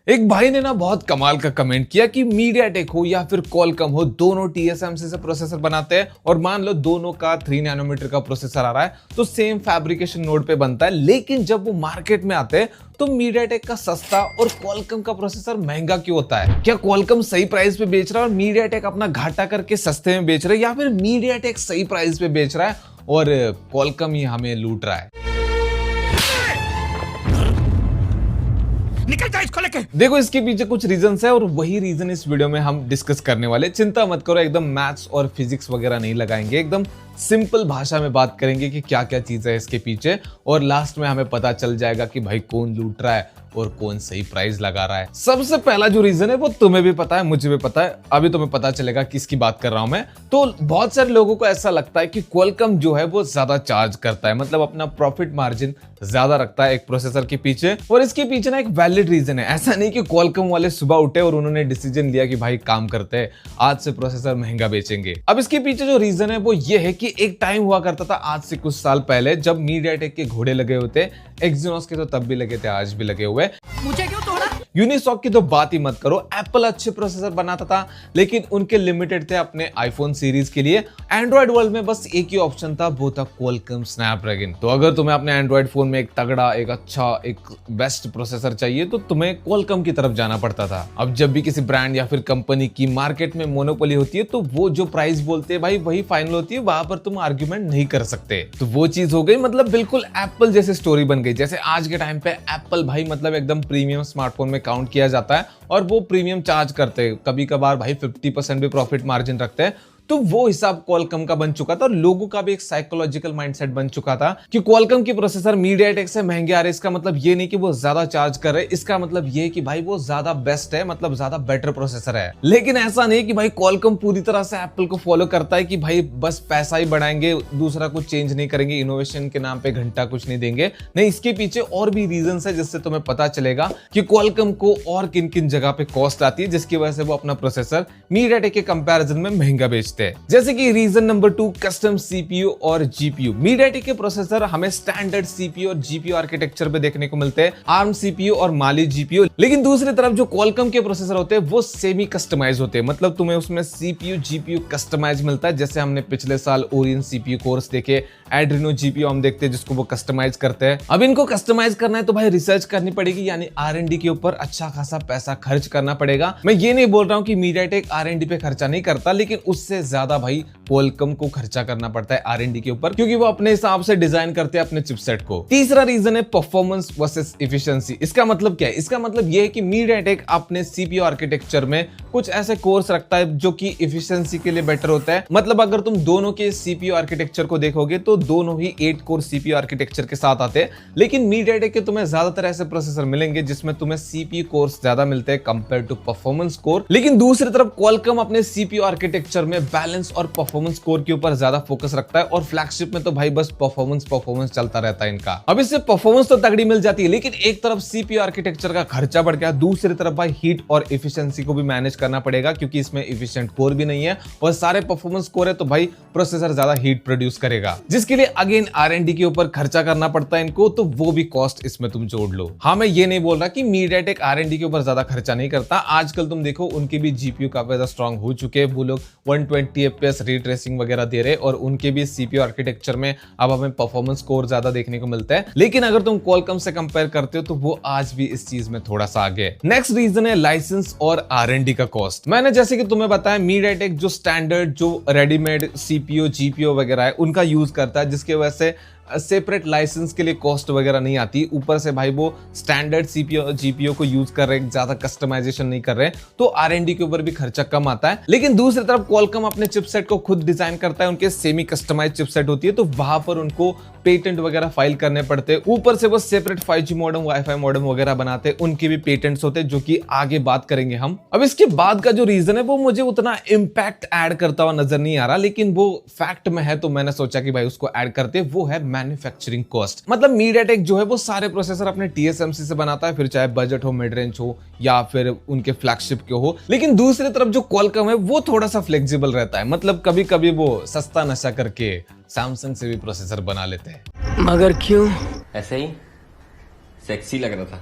एक भाई ने ना बहुत कमाल का कमेंट किया कि मीडियाटेक हो या फिर क्वालकॉम हो, दोनों TSMC से प्रोसेसर बनाते हैं और मान लो दोनों का 3 नैनोमीटर का प्रोसेसर आ रहा है तो सेम फैब्रिकेशन नोड पे बनता है। लेकिन जब वो मार्केट में आते हैं तो मीडियाटेक का सस्ता और क्वालकॉम का प्रोसेसर महंगा क्यों होता है? क्या क्वालकॉम सही प्राइस पे बेच रहा है और मीडियाटेक अपना घाटा करके सस्ते में बेच रहा है, या फिर मीडियाटेक सही प्राइस पे बेच रहा है और क्वालकॉम ही हमें लूट रहा है? निकल इसको लेके। देखो, इसके पीछे कुछ रीजंस है और वही रीजन इस वीडियो में हम डिस्कस करने वाले। चिंता मत करो, एकदम मैथ्स और फिजिक्स वगैरह नहीं लगाएंगे, एकदम सिंपल भाषा में बात करेंगे कि क्या क्या चीज है इसके पीछे, और लास्ट में हमें पता चल जाएगा कि भाई कौन लूट रहा है और कौन सही प्राइस लगा रहा है। सबसे पहला जो रीजन है वो तुम्हें भी पता है, मुझे भी पता है, अभी तुम्हें पता चलेगा किसकी बात कर रहा हूं मैं। तो बहुत सारे लोगों को ऐसा लगता है कि क्वालकॉम जो है वो ज्यादा चार्ज करता है, मतलब अपना प्रॉफिट मार्जिन ज्यादा रखता है एक प्रोसेसर के पीछे। और इसके पीछे ना एक वैलिड रीजन है। ऐसा नहीं कि क्वालकॉम वाले सुबह उठे और उन्होंने डिसीजन लिया कि भाई काम करते हैं, आज से प्रोसेसर महंगा बेचेंगे। अब इसके पीछे जो रीजन है वो ये है कि एक टाइम हुआ करता था आज से कुछ साल पहले जब मीडियाटेक के घोड़े लगे हुए थे, एक्सिनोस के तो तब भी लगे थे, आज भी लगे हुए। मुझे क्यों तोड़ा? यूनिसॉक की तो बात ही मत करो। एप्पल अच्छे प्रोसेसर बनाता था लेकिन उनके लिमिटेड थे अपने आईफोन सीरीज के लिए। एंड्रॉइड वर्ल्ड में बस एक ही ऑप्शन था, वो था क्वालकॉम स्नैपड्रैगन। तो अगर तुम्हें अपने एंड्रॉइड फोन में एक तगड़ा, एक अच्छा, एक बेस्ट प्रोसेसर चाहिए तो तुम्हें क्वालकॉम की तरफ जाना पड़ता था। अब जब भी किसी ब्रांड या फिर कंपनी की मार्केट में मोनोपोली होती है तो वो जो प्राइस बोलते हैं भाई वही फाइनल होती है, वहां पर तुम आर्ग्यूमेंट नहीं कर सकते। तो वो चीज हो गई, मतलब बिल्कुल एप्पल जैसे स्टोरी बन गई। जैसे आज के टाइम पे एप्पल भाई मतलब एकदम प्रीमियम स्मार्टफोन में काउंट किया जाता है और वो प्रीमियम चार्ज करते हैं, कभी कभार भाई 50% भी प्रॉफिट मार्जिन रखते हैं। तो वो हिसाब क्वालकॉम का बन चुका था और लोगों का भी एक साइकोलॉजिकल माइंडसेट बन चुका था कि क्वालकॉम के प्रोसेसर मीडियाटेक से महंगे आ रहे। इसका मतलब ये नहीं कि वो ज्यादा चार्ज कर रहे, इसका मतलब ये कि भाई वो ज्यादा बेस्ट है, मतलब ज्यादा बेटर प्रोसेसर है। लेकिन ऐसा नहीं कि भाई क्वालकॉम पूरी तरह से एप्पल को फॉलो करता है कि भाई बस पैसा ही बढ़ाएंगे, दूसरा कुछ चेंज नहीं करेंगे, इनोवेशन के नाम पे घंटा कुछ नहीं देंगे। नहीं, इसके पीछे और भी रीजन है जिससे तुम्हें पता चलेगा कि क्वालकॉम को और किन किन जगह पे कॉस्ट आती है जिसकी वजह से वो अपना प्रोसेसर मीडियाटेक के कंपैरिजन में महंगा बेचते हैं। जैसे कि रीजन नंबर 2, कस्टम सीपीयू और जीपीयू। मीडियाटेक के प्रोसेसर हमें स्टैंडर्ड सीपीयू और जीपीयू आर्किटेक्चर पे देखने को मिलते हैं, आर्म सीपीयू और माली जीपीयू। लेकिन दूसरी तरफ जो क्वालकॉम के प्रोसेसर होते हैं वो सेमी कस्टमाइज होते हैं, मतलब तुम्हें उसमें सीपीयू जीपीयू कस्टमाइज मिलता है। जैसे हमने पिछले साल ओरियन सीपीयू कोर्स देखे, एड्रीनो जीपीयू हम देखते हैं जिसको वो कस्टमाइज करते हैं। अब इनको कस्टमाइज करना है तो भाई रिसर्च करनी पड़ेगी, यानी R&D के ऊपर अच्छा खासा पैसा खर्च करना पड़ेगा। मैं ये नहीं बोल रहा हूं कि मीडियाटेक R&D पे खर्चा नहीं करता, लेकिन उससे ज्यादा भाई क्वालकॉम को खर्चा करना पड़ता है R&D के ऊपर, क्योंकि वो अपने हिसाब से डिजाइन करते हैं अपने चिपसेट को। तीसरा रीजन है परफॉर्मेंस वर्सेस एफिशिएंसी। इसका मतलब क्या है? इसका मतलब ये है कि मीडियाटेक अपने सीपीयू आर्किटेक्चर में कुछ ऐसे कोर्स रखता है जो कि एफिशिएंसी के लिए बेटर होता है। मतलब अगर तुम दोनों के सीपीयू आर्किटेक्चर को देखोगे तो दोनों ही 8 कोर सीपीयू आर्किटेक्चर के साथ आते हैं, लेकिन मीडियाटेक के तुम्हें ज्यादातर ऐसे प्रोसेसर मिलेंगे जिसमें तुम्हें सीपीयू कोर्स ज्यादा मिलते हैं कंपेयर टू परफॉर्मेंस कोर। लेकिन दूसरी तरफ क्वालकॉम अपने सीपीयू आर्किटेक्चर में बैलेंस और परफॉर्मेंस कोर के ऊपर ज्यादा फोकस रखता है और फ्लैगशिप में तो भाई बस परफॉर्मेंस चलता रहता है इनका। अब इससे परफॉर्मेंस तो तगड़ी मिल जाती है, लेकिन एक तरफ सीपीयू आर्किटेक्चर का खर्चा बढ़ गया, दूसरी तरफ भाई हीट और एफिशिएंसी को भी मैनेज करना पड़ेगा, क्योंकि इसमें एफिशिएंट कोर भी नहीं है और सारे परफॉर्मेंस कोर है, तो भाई प्रोसेसर ज्यादा हीट प्रोड्यूस करेगा, जिसके लिए अगेन R&D के ऊपर खर्चा करना पड़ता है इनको, तो वो भी कॉस्ट इसमें तुम जोड़ लो। हाँ, मैं ये नहीं बोल रहा कि मीडियाटेक R&D के ऊपर ज्यादा खर्चा नहीं करता। आजकल तुम देखो उनके भी जीपीयू काफी ज्यादा स्ट्रांग हो चुके हैं, वो लोग 120 FPS रे ट्रेसिंग वगैरह दे रहे और उनके भी सीपीयू आर्किटेक्चर में अब हमें परफॉर्मेंस कोर ज्यादा देखने को मिलता है। लेकिन अगर तुम क्वालकॉम से कंपेयर करते हो तो वो आज भी इस चीज में थोड़ा सा आगे है। नेक्स्ट रीजन है लाइसेंस और R&D का कॉस्ट। मैंने जैसे कि तुम्हें बताया मीडियाटेक जो स्टैंडर्ड जो रेडीमेड सीपीयू जीपीयू वगैरह है उनका यूज करता है, जिसकी वजह से सेपरेट लाइसेंस के लिए कॉस्ट वगैरह नहीं आती। ऊपर से भाई वो स्टैंडर्ड सीपीयू जीपीयू को यूज कर रहे हैं, ज्यादा कस्टमाइजेशन नहीं कर रहे हैं, तो R&D के ऊपर भी खर्चा कम आता है। लेकिन दूसरी तरफ क्वालकॉम अपने चिपसेट को खुद डिजाइन करता है, उनके सेमी कस्टमाइज चिपसेट होती है, तो वहां पर उनको पेटेंट वगैरह फाइल करने पड़ते हैं। ऊपर से वो separate 5G modem, wifi modem वगैरह बनाते हैं, उनके भी पेटेंट्स होते हैं, जो कि आगे बात करेंगे हम। अब इसके बाद का जो रीजन है वो मुझे उतना इंपैक्ट ऐड करता हुआ नजर नहीं आ रहा, लेकिन वो फैक्ट में है तो मैंने सोचा कि भाई उसको ऐड करते। वो है मैन्युफैक्चरिंग कॉस्ट। मतलब मीडियाटेक जो है वो सारे प्रोसेसर अपने TSMC से बनाता है, फिर चाहे बजट हो, मिड रेंज हो या फिर उनके फ्लैगशिप के हो। लेकिन दूसरी तरफ जो क्वालकॉम है वो थोड़ा सा फ्लेक्सिबल रहता है, मतलब कभी कभी वो सस्ता नशा करके सैमसंग से भी प्रोसेसर बना लेते हैं। मगर क्यों? ऐसे ही सेक्सी लग रहा था।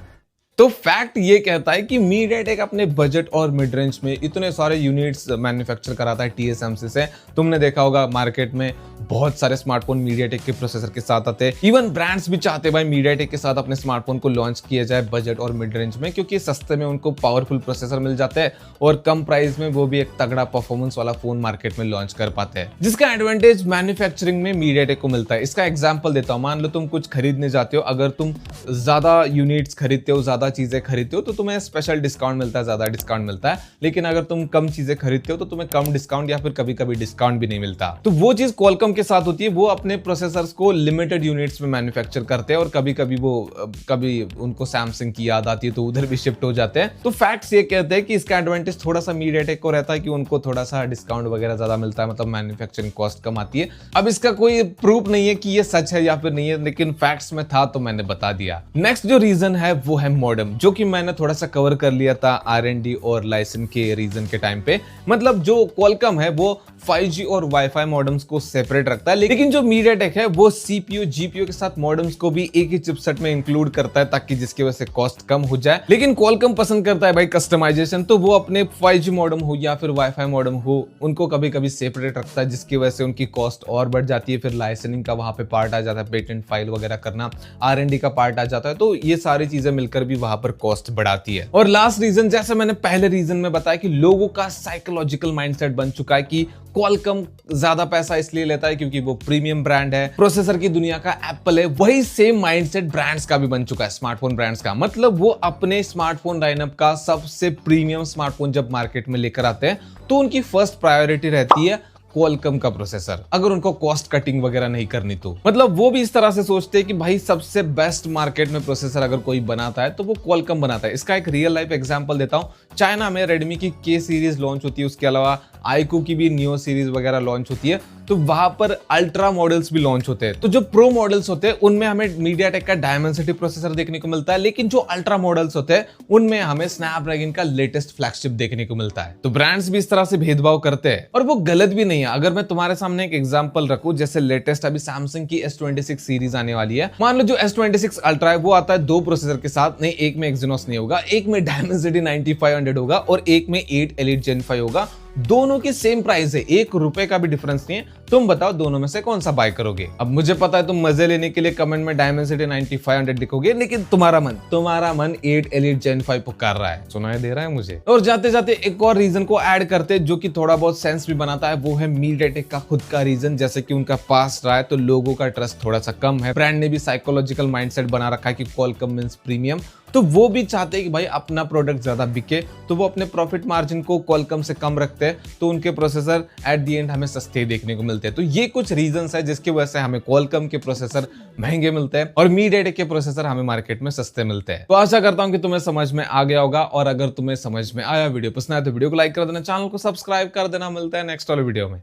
तो फैक्ट ये कहता है कि मीडियाटेक अपने बजट और मिड रेंज में इतने सारे यूनिट्स मैन्युफैक्चर कराता है TSMC से। तुमने देखा होगा मार्केट में बहुत सारे स्मार्टफोन मीडियाटेक के प्रोसेसर के साथ आते हैं। इवन ब्रांड्स भी चाहते हैं भाई मीडियाटेक के साथ अपने स्मार्टफोन को लॉन्च किया जाए बजट और मिड रेंज में, क्योंकि सस्ते में उनको पावरफुल प्रोसेसर मिल जाते हैं और कम प्राइस में वो भी एक तगड़ा परफॉर्मेंस वाला फोन मार्केट में लॉन्च कर पाते हैं, जिसका एडवांटेज मैन्युफैक्चरिंग में मीडियाटेक को मिलता है। इसका एग्जाम्पल देता हूँ। मान लो तुम कुछ खरीदने जाते हो, अगर तुम ज्यादा यूनिट्स खरीदते हो, ज्यादा चीजें खरीदते हो तो तुम्हें स्पेशल डिस्काउंट मिलता है, ज्यादा डिस्काउंट मिलता है। लेकिन अगर तुम कम चीजें खरीदते हो तो तुम्हें कम डिस्काउंट या फिर कभी कभी डिस्काउंट भी नहीं मिलता। तो वो चीज क्वालकॉम के साथ होती है, वो अपने प्रोसेसर्स को लिमिटेड यूनिट्स में मैन्युफैक्चर करते हैं और कभी कभी उनको सैमसंग की याद आती है तो उधर भी शिफ्ट हो जाते हैं। तो फैक्ट्स ये कहते हैं कि इसका एडवांटेज थोड़ा सा मीडियाटेक को रहता है कि उनको थोड़ा सा डिस्काउंट वगैरह ज्यादा मिलता है, मतलब मैन्युफैक्चरिंग कॉस्ट कम आती है। अब इसका कोई प्रूफ नहीं है कि ये सच है या फिर नहीं है, लेकिन फैक्ट्स में था तो मैंने बता दिया। नेक्स्ट जो रीजन है वो है मॉडेम, जो कि मैंने थोड़ा सा कवर कर लिया था R&D और लाइसेंस के रीजन के टाइम पे। मतलब जो क्वालकॉम है वो 5G और वाईफाई मॉडेम्स को सेपरेट रखता है, लेकिन जो मीडियाटेक है वो CPU GPU के साथ मॉडेम्स को भी एक ही चिपसेट में इंक्लूड करता है, ताकि जिसकी वजह से कॉस्ट कम हो जाए। लेकिन क्वालकॉम पसंद करता है भाई कस्टमाइजेशन, तो वो अपने 5G मॉडेम हो या फिर वाईफाई मॉडेम हो उनको कभी कभी सेपरेट रखता है, जिसकी वजह से उनकी कॉस्ट और बढ़ जाती है। फिर लाइसेंसिंग का वहां पे पार्ट आ जाता है, पेटेंट फाइल वगैरह करना, R&D का पार्ट आ जाता है, तो ये सारी चीजें मिलकर भी वहां पर कॉस्ट बढ़ाती है। और लास्ट रीजन, जैसे मैंने पहले रीजन में बताया कि लोगों का साइकोलॉजिकल माइंडसेट बन चुका है कि क्वालकॉम ज्यादा पैसा इसलिए लेता है क्योंकि वो प्रीमियम ब्रांड है, प्रोसेसर की दुनिया का एप्पल है। वही सेम माइंडसेट ब्रांड्स का भी बन चुका है, स्मार्टफोन ब्रांड्स का। मतलब वो अपने स्मार्टफोन लाइनअप का सबसे प्रीमियम स्मार्टफोन जब मार्केट में लेकर आते हैं तो उनकी फर्स्ट प्रायोरिटी रहती है क्वालकॉम का प्रोसेसर, अगर उनको कॉस्ट कटिंग वगैरह नहीं करनी तो। मतलब वो भी इस तरह से सोचते हैं कि भाई सबसे बेस्ट मार्केट में प्रोसेसर अगर कोई बनाता है तो वो क्वालकॉम बनाता है। इसका एक रियल लाइफ एग्जांपल देता हूं। चाइना में रेडमी की K सीरीज लॉन्च होती है, उसके अलावा आईक्यू की भी नियो सीरीज वगैरह लॉन्च होती है, तो वहां पर अल्ट्रा मॉडल्स भी लॉन्च होते हैं। तो जो प्रो मॉडल्स होते हैं उनमें हमें मीडियाटेक का डायमेंसिटी प्रोसेसर देखने को मिलता है, लेकिन जो अल्ट्रा मॉडल्स होते हैं उनमें हमें स्नैपड्रैगन का लेटेस्ट फ्लैगशिप देखने को मिलता है। तो ब्रांड्स भी इस तरह से भेदभाव करते हैं और वो गलत भी नहीं है। अगर मैं तुम्हारे सामने एक एग्जांपल रखूं, जैसे लेटेस्ट अभी सैमसंग की S26 सीरीज आने वाली है। मान लो जो S26 अल्ट्रा है वो आता है 2 प्रोसेसर के साथ, नहीं एक में एक्सिनोस नहीं होगा, एक में डायमेंसिटी 9500 होगा और एक में 8 Elite Gen 5 होगा। दोनों की सेम प्राइस है, ₹1 का भी डिफरेंस नहीं है। तुम बताओ दोनों में से कौन सा बाय करोगे? अब मुझे पता है तुम मजे लेने के लिए कमेंट में डायमेंसिटी 9500 लिखोगे, लेकिन तुम्हारा मन 8 Elite Gen 5 पुकार रहा है, सुनाई दे रहा है मुझे। और जाते जाते एक और रीजन को ऐड करते जो कि थोड़ा बहुत सेंस भी बनाता है, वो है मीडियाटेक का खुद का रीजन। जैसे कि उनका पास्ट रहा है तो लोगों का ट्रस्ट थोड़ा सा कम है। ब्रांड ने भी साइकोलॉजिकल माइंडसेट बना रखा है कि क्वालकॉम मींस प्रीमियम, तो वो भी चाहते हैं कि भाई अपना प्रोडक्ट ज्यादा बिके, तो वो अपने प्रॉफिट मार्जिन को क्वालकॉम से कम रखते हैं, तो उनके प्रोसेसर एट द एंड हमें सस्ते देखने को मिलते हैं। तो ये कुछ रीजंस है जिसकी वजह से हमें क्वालकॉम के प्रोसेसर महंगे मिलते हैं और मीडियाटेक के प्रोसेसर हमें मार्केट में सस्ते मिलते हैं। तो आशा करता हूं कि तुम्हें समझ में आ गया होगा, और अगर तुम्हें समझ में आया, वीडियो पसंद आया तो वीडियो को लाइक कर देना, चैनल को सब्सक्राइब कर देना। मिलता है नेक्स्ट वाले वीडियो में।